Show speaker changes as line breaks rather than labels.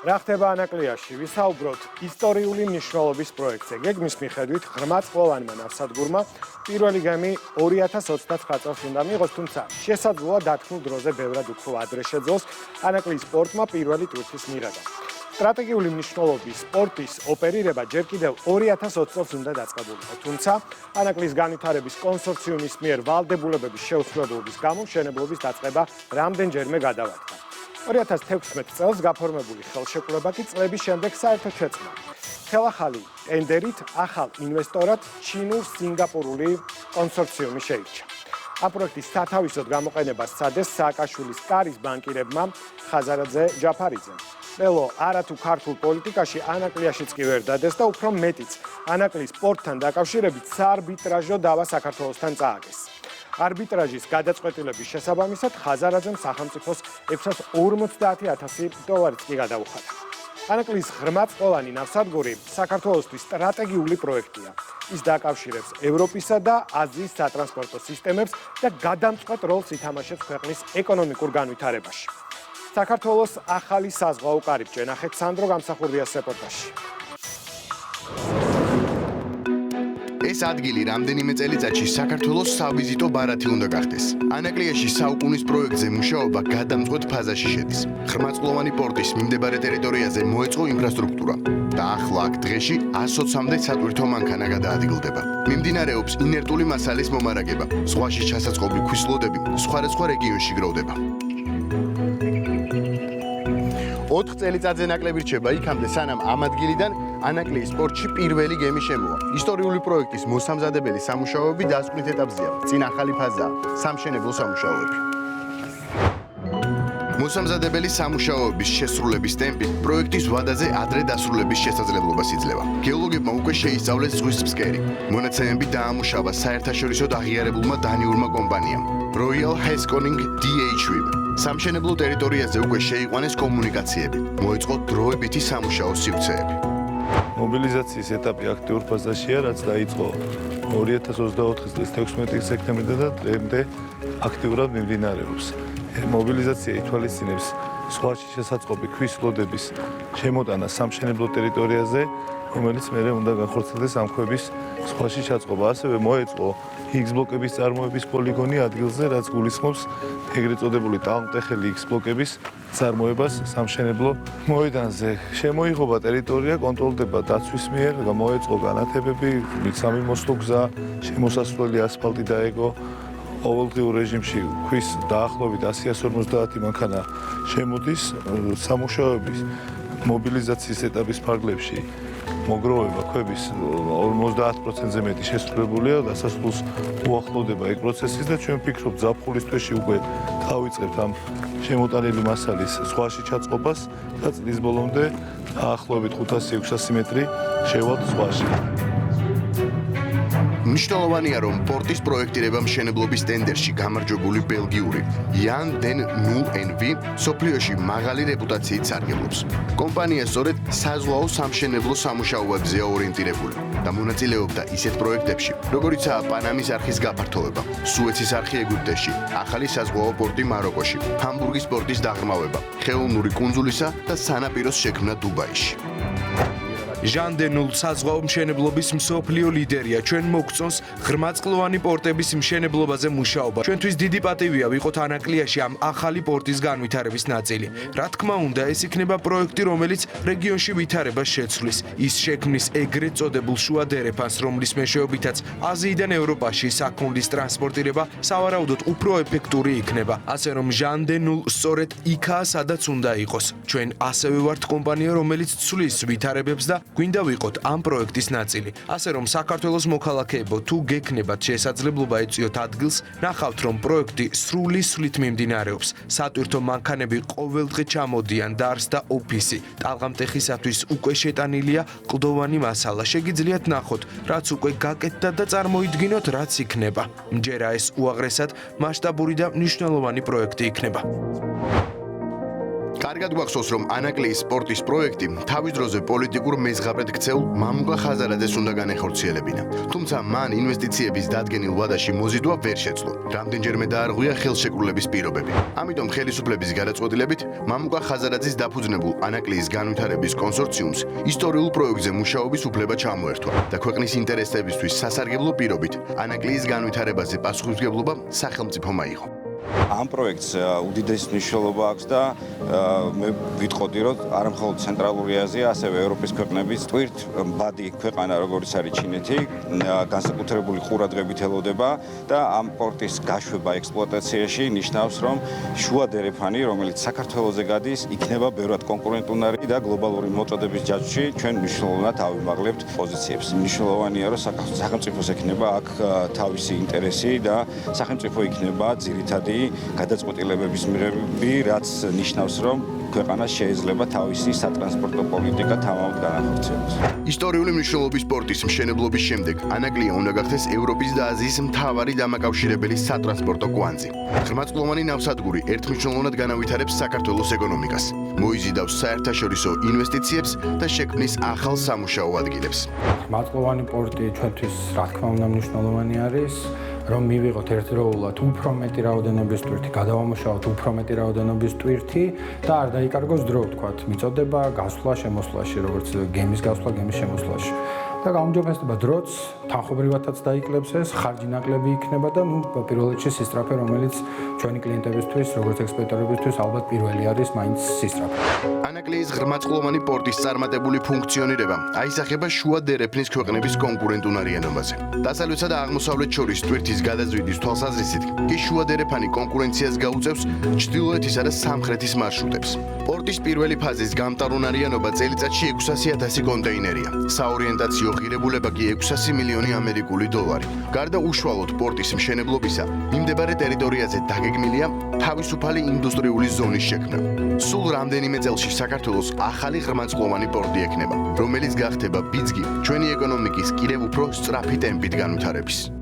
რა ხდება ანაკლიაში? ვისაუბროთ ისტორიული მნიშვნელობის პროექტზე. გეგმის მიხედვით ღრმაწყლოვანმა ნავსადგურმა პირველი გემი 2029 წელს უნდა მიიღოს, თუმცა შესაძლოა დათქმულ დროზე ბევრად უფრო ადრე შეძლოს ანაკლის პორტმა პირველი ტვირთის მიღება. სტრატეგიული მნიშვნელობის პორტის ოპერირება ჯერ კიდევ 2020 წელს უნდა დაწყებულიყო, თუმცა ანაკლის განვითარების კონსორციუმის მიერ ვალდებულებების შეუსრულებლობის გამო მშენებლობის დაწყება რამდენჯერმე გადავარდა. 2016 წელს გაფორმებული ხელშეკრულება კი წლების შემდეგ საერთოდ შეწყდა. ხელახალი ტენდერით ახალ ინვესტორად ჩინურ-სინგაპურული კონსორციუმი შეირჩა. ამ პროექტის სათავისოდ გამოყენებას სცადეს სააკაშვილის კარის ბანკირებმა ხაზარაძე ჯაფარიძემ. ველო არათუ ქართულ პოლიტიკაში ანაკლიაშიც კი ვერ დადეს და უფრო მეტიც ანაკლის პორტთან დაკავშირებით საარბიტრაჟო დავა საქართველოსთან წააგეს. არბიტრაჟის გადაწყვეტილების შესაბამისად ხაზარაძემ სახელმწიფოს $650,000 კი გადაუხადა. ანაკლის ღრმაწყლოვანი ნავსადგური საქართველოსთვის სტრატეგიული პროექტია. ის დაკავშირებს ევროპისა და აზიის სატრანსპორტო სისტემებს და გადამწყვეტ როლს ითამაშებს ქვეყნის ეკონომიკურ განვითარებაში. საქართველოს ახალი საზღვაო კარიბჭე. ნახეთ სანდრო გამსახურდიას რეპორტაჟში.
ეს ადგილი რამდენიმე წელიწადში საქართველოს სავიზიტო ბარათი უნდა გახდეს. ანაკლიაში საუკუნის პროექტზე მუშაობა გადამწყვეტ ფაზაში შედის. ღრმაწყლოვანი პორტის მიმდებარე ტერიტორიაზე მოეწყო ინფრასტრუქტურა და ახლა აქ დღეში 120-მდე სატვირთო მანქანა გადაადგილდება. მიმდინარეობს ინერტული მასალის მომარაგება. ზღვაში ჩასაწყობი ქვის ლოდები სხვადასხვა რეგიონში გროვდება. 4 წელიწადზე ნაკლები რჩება იქამდე, სანამ ამ ადგილიდან ანაკლიის პორტში პირველი გემი შემოვა. ისტორიული პროექტის მოსამზადებელი სამუშაოები დასკვნით ეტაპზეა. წინ ახალი ფაზაა სამშენებლო სამუშაოები. მოსამზადებელი სამუშაოების შესრულების ტემპი პროექტის ვადაზე ადრე დასრულების შესაძლებლობას იძლევა. გეოლოგებმა უკვე შეისწავლეს ზღვის ფსკერი. მონაცემები დაამუშავა საერთაშორისო აღიარებულმა დანიურმა კომპანიამ Royal Haskoning DHV. სამშენებლო ტერიტორიაზე უკვე შეიყვანეს კომუნიკაციები. მოეწყო დროებითი სამუშაო სივრცეები.
მობილიზაციის ეტაპი აქტიურ ფაზაშია, რაც დაიწყო 2024 წლის 16 სექტემბრიდან და დღემდე აქტიურად მიმდინარეობს. მობილიზაცია ითვალისწინებს ზღვაში შესაწყობი ქვის ლოდების შემოტანა სამშენებლო ტერიტორიაზე, რომელიც მერე უნდა განხორციელდეს ამ ქვების ზღვაში ჩაწყობა. ასევე მოეწყო X ბლოკების წარმოების პოლიგონი ადგილზე, რაც გულისხმობს ეგრეთ წოდებული ტალმტეხელი X ბლოკების წარმოებას სამშენებლო მოედანზე. შემოიღობა ტერიტორია კონტროლდება დაცვის მიერ, მოეწყო განათებები, სამიმოსვლო გზა, შემოსასვლელი ასფალტი დაეგო. ყოველდღიურ რეჟიმში ქვის დაახლოებით 150 მანქანა შემოდის. სამუშაოების მობილიზაციის ეტაპის ფარგლებში მოგროვება ქვების 50%-ზე მეტი შესრულებულია, დასასრულს უახლოვდება ეგ პროცესის და ჩვენ ვფიქრობთ ზაფხულის თვეში უკვე დავიწყებთ ამ შემოტანილი მასალის ზღვაში ჩაწყობას და წლის ბოლომდე დაახლოებით 500-600 მეტრი შევალთ ზღვაში.
მნიშვნელოვანია, რომ პორტის პროექტირება მშენებლობის ტენდერში გამარჯვებული ბელგიური Jan den Nul NV სოფლიოში მაღალი რეპუტაციით სარგებლობს. კომპანია სწორედ საზღვაო სამშენებლო სამუშაოებზეა ორიენტირებული და მონაწილეობდა ისეთ პროექტებში, როგორიცაა პანამის არხის გაფართოვება, სუეცის არხი ეგვიპტეში, ახალი საზღვაო პორტი მაროკოში, ჰამბურგის პორტის დაღრმავება, ხელოვნური კუნძულისა და სანაპიროს შექმნა დუბაიში.
Jan den Nul საზღვაო მშენებლობის მსოფლიო ლიდერია. ჩვენ მოგწონს ღრმაწყლოვანი პორტების მშენებლობაზე მუშაობა. ჩვენთვის დიდი პატივია ვიყოთ ანაკლიაში ამ ახალი პორტის განვითარების ნაწილი. რა თქმა უნდა, ეს იქნება პროექტი, რომელიც რეგიონში ვითარებას შეცვლის. ის შექმნის ეგრეთ წოდებულ შუა დერეფანს, რომლის მეშვეობითაც აზიიდან ევროპაში საქონლის ტრანსპორტირება სავარაუდოდ უფრო ეფექტური იქნება. ასე რომ Jan den Nul სწორედ იქაა, სადაც უნდა იყოს. ჩვენ ასევე ვართ კომპანია, რომელიც ცვლის ვითარებებს და გვინდა ვიყოთ ამ პროექტის ნაწილი. ასე რომ საქართველოს მოქალაქეებო, თუ გექნებათ შესაძლებლობა ეწიოთ ადგილს, ნახავთ რომ პროექტი სრული სვლით მიმდინარეობს. სატვირთო მანქანები ყოველდღე ჩამოდიან, დარს და ოფისი. ტალღამტეხისათვის უკვე შეტანილია კლდოვანი მასალა. შეგიძლიათ ნახოთ, რაც უკვე გაკეთდა და წარმოიდგინოთ, რაც იქნება. მჯერა ეს უაღრესად მასშტაბური და მნიშვნელოვანი პროექტი იქნება.
კარგად გვახსოვს, რომ ანაკლიის სპორტის პროექტი თავის დროზე პოლიტიკურ მეზღაპრედ ქცეულ მამუკა ხაზარაძეს უნდა განეხორციელებინა. თუმცა მან ინვესტიციების დადგენილ ვადაში მოზიდვა ვერ შეძლო. რამდენჯერმე დაარღვია ხელშეკრულების პირობები. ამიტომ ხელისუფლების გადაწყვეტილებით მამუკა ხაზარაძის დაფუძნებულ ანაკლიის განვითარების კონსორციუმს ისტორიულ პროექტზე მუშაობის უფლება ჩამოერთვა და ქვეყნის ინტერესებისთვის სასარგებლო პირობით ანაკლიის განვითარებაზე პასუხისმგებლობა სახელმწიფომ აიღო.
ამ პროექტს უდიდესი მნიშვნელობა აქვს და მე ვიტყოდი, რომ არა მხოლოდ ცენტრალური აზია, ასევე ევროპის ქვეყნების ტვირთბადი ქვეყანა, როგორც არის ჩინეთი, განსაკუთრებული ყურადღებით ელოდება და ამ პორტის გაშვება ექსპლუატაციაში ნიშნავს, რომ შუა დერეფანი, რომელიც საქართველოზე გადის, იქნება ბევრად კონკურენტუნარი და გლობალური მოწოდების ჯაჭვში ჩვენ მნიშვნელოვნად ავიმაღლებთ პოზიციებს. მნიშვნელოვანია, რომ სახელმწიფოს ექნება აქ თავისი ინტერესი და სახელმწიფო იქნება ძირითადი გადაწყვეტილებების მიღები, რაც ნიშნავს, რომ ქვეყანა შეიძლება თავისი სატრანსპორტო პოლიტიკა თამამად განახორციელოს.
ისტორიული მნიშვნელობის სპორტის მშენებლობის შემდეგ ანაკლია უნდა გახდეს ევროპის და აზიის მთავარი დამაკავშირებელი სატრანსპორტო კვანძი. ღრმაწლოვანი ნავსადგური ერთმნიშვნელოვნად განავითარებს საქართველოს ეკონომიკას, მოიზიდავს საერთაშორისო ინვესტიციებს და შექმნის ახალ სამუშაო ადგილებს.
ღრმაწლოვანი პორტი ჩვენთვის რა თქმა უნდა მნიშვნელოვანი არის. რომ მივიღოთ ერთდროულად უფრო მეტი რაოდენობის ტვირთი, გადავამუშავოთ უფრო მეტი რაოდენობის ტვირთი და არ დაიკარგოს დრო, თქვათ, მიწოდება გასვლა შემოსვლაში, როგორც გემის გასვლა, გემის შემოსვლაში. და გაუმჯობესდება დროც, თანხმობრივადაც დაიკლებს ეს, ხარჯი ნაკლები იქნება და პირველ რიგში სისწრაფე, რომელიც ჩვენი კლიენტებისთვის, როგორც ექსპედიტორებისთვის ალბათ პირველი არის მაინც სისწრაფე.
ანაკლიის ღრმაწლოვანი პორტის წარმატებული ფუნქციონირება აისახება შუა დერეფნის ქვეყნების კონკურენტუნარიანობაზე. დასავლეთსა და აღმოსავლეთ შორის ტვირთის გადაზვიდის თვალსაზრისით კი შუა დერეფანი კონკურენციას გაუწევს ჩრდილოეთისა და სამხრეთის მარშრუტებს. პორტის პირველი ფაზის გამტარუნარიანობა წელიწადში 600,000 კონტეინერია. საორიენტაციო ღირებულება კი 600 მილიონი ამერიკული დოლარი. გარდა უშუალოდ პორტის მშენებლობისა, მიმდებარე ტერიტორიაზე დაგეგმილია თავისუფალი ინდუსტრიული ზონის შექმნა. სულ რამდენიმე წელში საქართველოს ახალი ღრმაწლოვანი პორტი ექნება, რომელიც გახდება ბიძგი ჩვენი ეკონომიკის კიდევ უფრო სწრაფი ტემპით განვითარების.